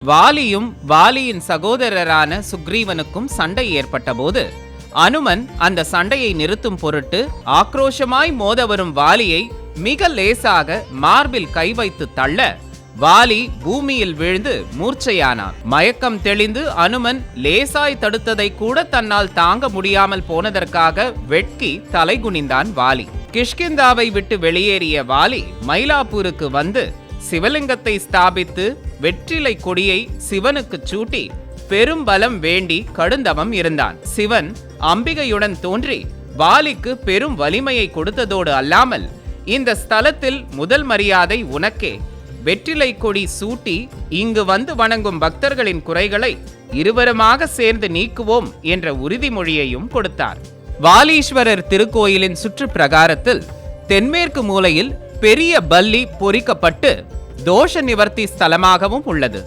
வாலியும் வாலியின் சகோதரரான சுக்ரீவனுக்கும் சண்டை ஏற்பட்டபோது அனுமன் அந்த சண்டையை நிறுத்தும் பொருட்டு ஆக்ரோஷமாய் மோத வரும் வாலியை மிக லேசாக மார்பில் கை வைத்து தள்ள வாலி பூமியில் விழுந்து மூர்ச்சையானான். மயக்கம் தெளிந்து அனுமன் லேசாய் தடுத்ததை கூட தன்னால் தாங்க முடியாமல் போனதற்காக வெட்கி தலைகுனிந்தான் வாலி. கிஷ்கிந்தாவை விட்டு வெளியேறிய வாலி மயிலாப்பூருக்கு வந்து சிவலிங்கத்தை ஸ்தாபித்து வெற்றிலை கொடியை சிவனுக்கு சூட்டி பெரும் பலம் வேண்டி கடுந்தவம் இருந்தான். சிவன் அம்பிகையுடன் தோன்றி வாலிக்கு பெரும் வலிமையை கொடுத்ததோடு அல்லாமல், இந்த ஸ்தலத்தில் முதல் மரியாதை உனக்கே, வெற்றிலை கொடி சூட்டி இங்கு வந்து வணங்கும் பக்தர்களின் குறைகளை இருவருமாக சேர்ந்து நீக்குவோம் என்ற உறுதிமொழியையும் கொடுத்தார். வாலீஸ்வரர் திருக்கோயிலின் சுற்று பிரகாரத்தில் தென்மேற்கு மூலையில் பெரிய பல்லி பொறிக்கப்பட்டு தோஷ நிவர்த்தி ஸ்தலமாகவும் உள்ளது.